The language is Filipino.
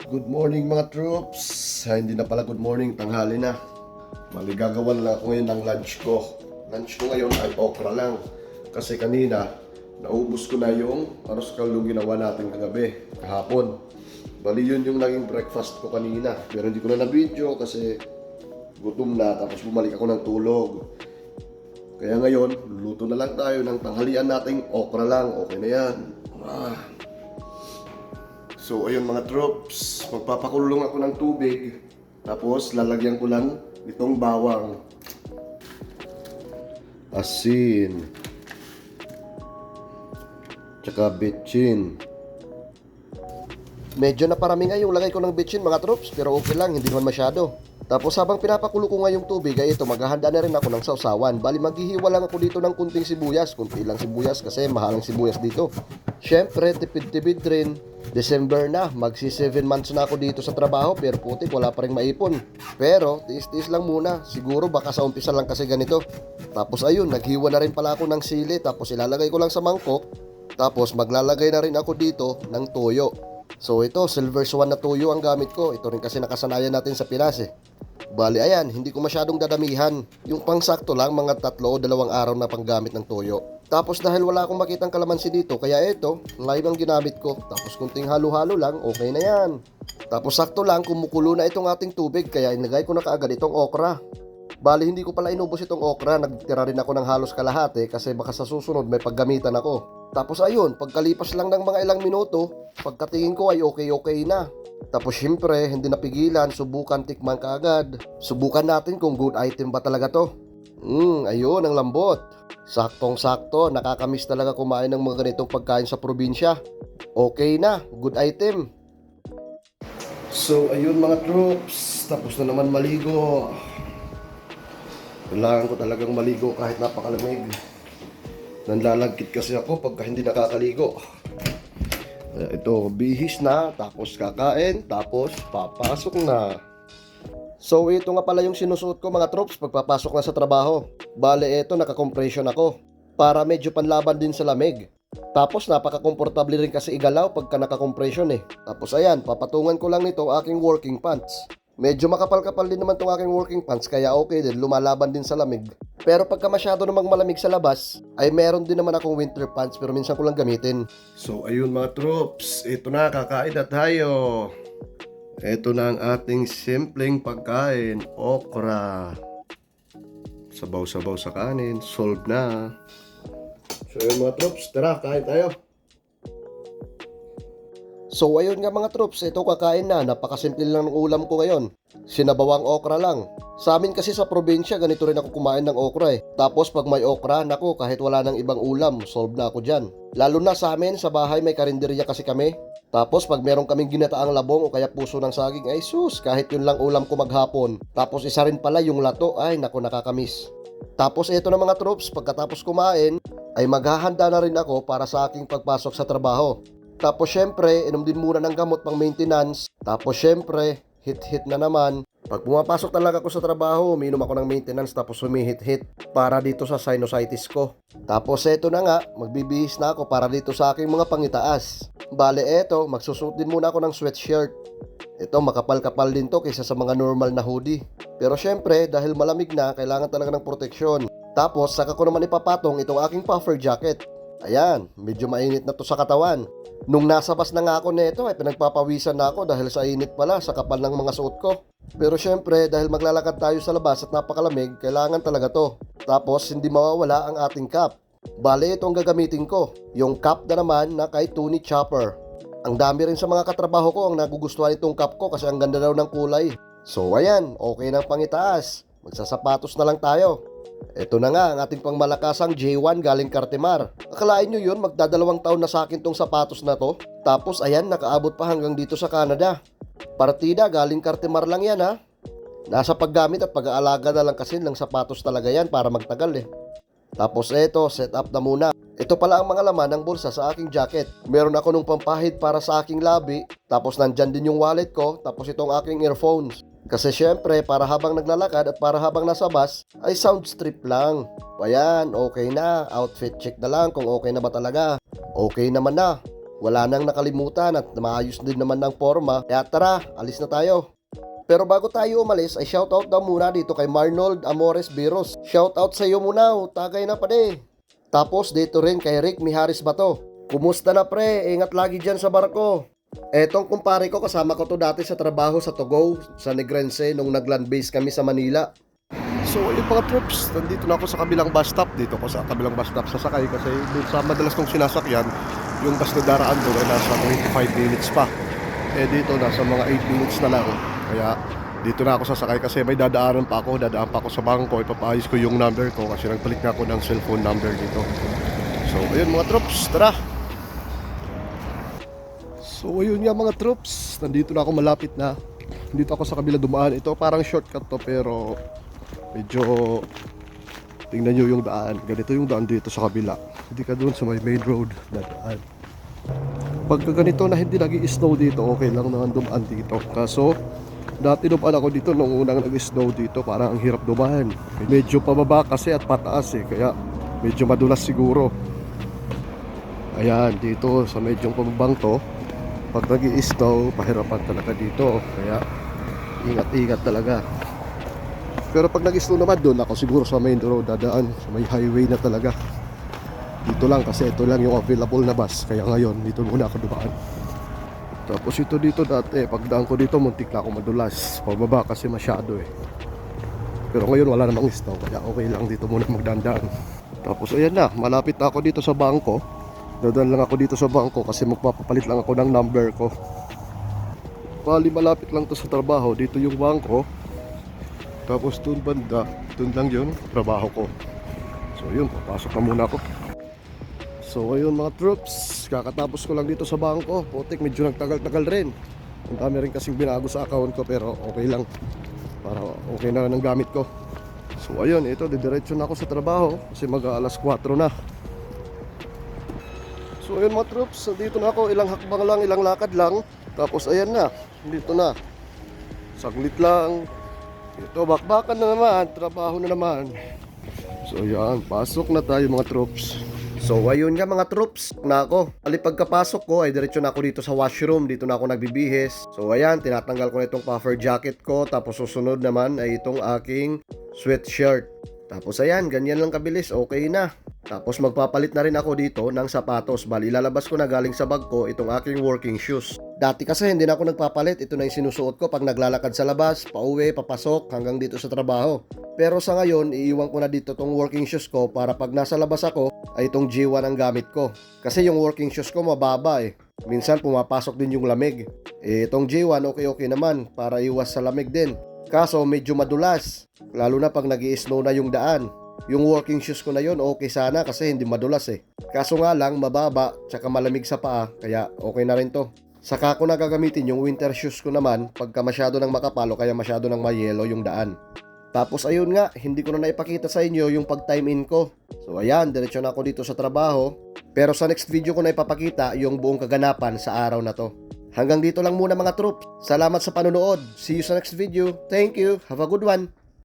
Good morning mga troops. Hindi na pala good morning, tanghali na. Maligagawan lang ako ngayon ng lunch ko. Lunch ko ngayon ay okra lang. Kasi kanina, naubos ko na yung aros kaldong ginawa natin kagabi, kahapon. Bali yun yung naging breakfast ko kanina. Pero hindi ko na na-video kasi gutom na, tapos bumalik ako ng tulog. Kaya ngayon, luluto na lang tayo ng tanghalian nating okra lang. Okay na yan. So ayun mga troops, magpapakulong ako ng tubig. Tapos lalagyan ko lang itong bawang, asin, tsaka bitchin. Medyo na parami nga yung lagay ko ng bitchin mga troops, pero okay lang, hindi naman masyado. Tapos habang pinapakulo ko nga yung tubig ay ito, maghahanda na rin ako ng sausawan. Bali maghihiwa lang ako dito ng kunting sibuyas, kunti lang sibuyas kasi mahal ang sibuyas dito. Syempre tipid-tipid rin. December na, magsi 7 months na ako dito sa trabaho pero putik wala pa rin maipon. Pero tiis-tiis lang muna, siguro baka sa umpisa lang kasi ganito. Tapos ayun, naghiwa na rin pala ako ng sili, tapos ilalagay ko lang sa mangkok. Tapos maglalagay na rin ako dito ng toyo. So ito, Silver Swan na toyo ang gamit ko. Ito rin kasi nakasanayan natin sa Pinas eh. Bali ayan, hindi ko masyadong dadamihan. Yung pangsakto lang, mga 3 o 2 araw na panggamit ng toyo. Tapos dahil wala akong makitang kalamansi dito, kaya ito, lime ang ginamit ko. Tapos kunting halo-halo lang, okay na yan. Tapos sakto lang, kumukulo na itong ating tubig, kaya inagay ko na kaagad itong okra. Bali hindi ko pala inubos itong okra, nagtira rin ako ng halos kalahati kasi baka sa susunod may paggamitan ako. Tapos ayun, pagkalipas lang ng mga ilang minuto, pagkatingin ko ay okay na. Tapos syempre, hindi napigilan, subukan tikman kaagad. Subukan natin kung good item ba talaga to. Ayun, ang lambot. Saktong-sakto, nakakamiss talaga kumain ng mga ganitong pagkain sa probinsya. Okay na, good item. So ayun mga troops, tapos na naman maligo. Kailangan ko talagang maligo kahit napakalamig. Nanlalagkit kasi ako pagka hindi nakakaligo. Ito, bihis na, tapos kakain, tapos papasok na. So ito nga pala yung sinusuot ko mga troops pagpapasok na sa trabaho. Bale ito, naka-compression ako para medyo panlaban din sa lamig. Tapos napaka-komportable rin kasi igalaw pagka naka-compression eh. Tapos ayan, papatungan ko lang nito aking working pants. Medyo makapal-kapal din naman tong aking working pants kaya okay din, lumalaban din sa lamig. Pero pagka masyado namang malamig sa labas, ay meron din naman akong winter pants pero minsan ko lang gamitin. So ayun mga troops, ito na, kakain na tayo. Ito na ang ating simpleng pagkain, okra. Sabaw-sabaw sa kanin, solve na. So ayun mga troops, tara, kain tayo. So ayun nga mga troops, ito kakain na, napakasimple lang ng ulam ko ngayon. Sinabawang okra lang. Sa amin kasi sa probinsya, ganito rin ako kumain ng okra eh. Tapos pag may okra, naku, kahit wala nang ibang ulam, solve na ako dyan. Lalo na sa amin, sa bahay may karinderya kasi kami. Tapos pag meron kaming ginataang labong o kaya puso ng saging, ay sus, kahit yun lang ulam ko maghapon. Tapos isa rin pala yung lato, ay naku, nakakamiss. Tapos ito na mga troops, pagkatapos kumain, ay maghahanda na rin ako para sa aking pagpasok sa trabaho. Tapos syempre, inom din muna ng gamot pang maintenance. Tapos syempre, hit-hit na naman. Pag pumapasok talaga ako sa trabaho, uminom ako ng maintenance tapos humihit-hit para dito sa sinusitis ko. Tapos eto na nga, magbibihis na ako para dito sa aking mga pangitaas. Bale eto, magsusuot din muna ako ng sweatshirt. Ito, makapal-kapal din to kaysa sa mga normal na hoodie. Pero syempre, dahil malamig na, kailangan talaga ng proteksyon. Tapos, saka ko naman ipapatong itong aking puffer jacket. Ayan, medyo mainit na to sa katawan. Nung nasa bus na nga ako nito ay pinagpapawisan na ako dahil sa init pala sa kapal ng mga suot ko. Pero syempre dahil maglalakad tayo sa labas at napakalamig, kailangan talaga to. Tapos hindi mawawala ang ating cap. Bale ito ang gagamitin ko, yung cap na naman na kay Tony Chopper. Ang dami rin sa mga katrabaho ko ang nagugustuhan itong cap ko kasi ang ganda daw ng kulay. So ayan, okay ng pangitaas. Magsasapatos na lang tayo. Ito na nga ang ating pangmalakasang J1 galing Cartimar. Akalain nyo yun, magdadalawang taon na sa akin tong sapatos na to. Tapos ayan, nakaabot pa hanggang dito sa Canada. Partida galing Cartimar lang yan ha. Nasa paggamit at pag-aalaga na lang kasi ng sapatos talaga yan para magtagal eh. Tapos eto, set up na muna. Ito pala ang mga laman ng bulsa sa aking jacket. Meron ako nung pampahid para sa aking labi. Tapos nandyan din yung wallet ko. Tapos itong aking earphones. Kasi syempre, para habang naglalakad at para habang nasa bus, ay sound strip lang. Ayan, okay na. Outfit check na lang kung okay na ba talaga. Okay naman na. Wala nang nakalimutan at maayos din naman ng forma. Kaya tara, alis na tayo. Pero bago tayo umalis ay shoutout daw muna dito kay Marnold Amores Biros. Shoutout sa iyo muna, tagay na pade. Tapos dito rin kay Rick Miharis Bato. Kumusta na pre? Ingat lagi dyan sa barko. Etong kumpare ko, kasama ko to dati sa trabaho sa Togo, sa Negrense nung nag-land base kami sa Manila. So ayun mga troops, nandito na ako sa kabilang bus stop. Dito ko sa kabilang bus stop sasakay kasi dun sa madalas kong sinasakyan, yung bus na daraan doon ay nasa 25 minutes pa. Eh dito nasa mga 8 minutes na lang. Kaya dito na ako sasakay kasi may dadaan pa ako sa bangko, ipapaayos ko yung number ko kasi nagbalik na ako ng cellphone number dito. So ayun mga troops, tara! So ayun nga mga troops, nandito na ako, malapit na. Dito ako sa kabila dumaan. Ito parang shortcut to pero medyo tingnan nyo yung daan. Ganito yung daan dito sa kabila. Hindi ka doon sa may main road na daan. Pagka ganito na hindi nag-i-snow dito, okay lang naman dumaan dito. Kaso dati dumaan ako dito nung unang nag-snow dito, parang ang hirap dumaan. Medyo pababa kasi at pataas kaya medyo madulas siguro. Ayan, dito sa medyo pababang to, pag nag-i-snow, pahirapan talaga dito. Kaya ingat-ingat talaga. Pero pag nag-snow naman doon ako siguro sa main road dadaan, sa may highway na talaga. Dito lang kasi ito lang yung available na bus. Kaya ngayon dito muna ako dumaan. Tapos ito dito dati, pagdaan ko dito muntik na ako madulas. Pababa kasi masyado Pero ngayon wala namang snow kaya okay lang dito muna magdandaan. Tapos ayan na, malapit na ako dito sa bangko. Dadaan lang ako dito sa bangko kasi magpapapalit lang ako ng number ko. Bali malapit lang to sa trabaho, dito yung bangko. Tapos doon banda, doon lang yun, trabaho ko. So yun, papasok na muna ako. So ayun mga troops, kakatapos ko lang dito sa bangko. Putik, medyo nagtagal-tagal rin. Ang dami rin kasing binago sa account ko pero okay lang. Para okay na ng gamit ko. So ayun, ito, didiretso na ako sa trabaho kasi mag-alas 4 na. So ayun mga troops, dito na ako, ilang hakbang lang, ilang lakad lang. Tapos ayan na, dito na. Saglit lang. Ito, bakbakan na naman, trabaho na naman. So yan, pasok na tayo mga troops. So ayun nga mga troops, na ako. Ali pagkapasok ko ay diretso na ako dito sa washroom, dito na ako nagbibihis. So ayan, tinatanggal ko na itong puffer jacket ko. Tapos susunod naman ay itong aking sweatshirt. Tapos ayan, ganyan lang kabilis, okay na. Tapos magpapalit na rin ako dito ng sapatos. Bali, ilalabas ko na galing sa bag ko itong aking working shoes. Dati kasi hindi na ako nagpapalit. Ito na yung sinusuot ko pag naglalakad sa labas, pauwi, papasok, hanggang dito sa trabaho. Pero sa ngayon, iiwan ko na dito tong working shoes ko para pag nasa labas ako, ay itong G1 ang gamit ko. Kasi yung working shoes ko mababa Minsan pumapasok din yung lamig. Itong G1 okay naman para iwas sa lamig din. Kaso medyo madulas, lalo na pag nag-i-snow na yung daan. Yung working shoes ko na yun okay sana kasi hindi madulas Kaso nga lang mababa tsaka malamig sa paa kaya okay na rin to. Saka ko na gagamitin yung winter shoes ko naman pagka masyado nang makapalo kaya masyado nang mayelo yung daan. Tapos ayun nga, hindi ko na naipakita sa inyo yung pag-time in ko. So ayan, diretso na ako dito sa trabaho. Pero sa next video ko na ipapakita yung buong kaganapan sa araw na to. Hanggang dito lang muna mga troops. Salamat sa panonood. See you sa next video. Thank you. Have a good one.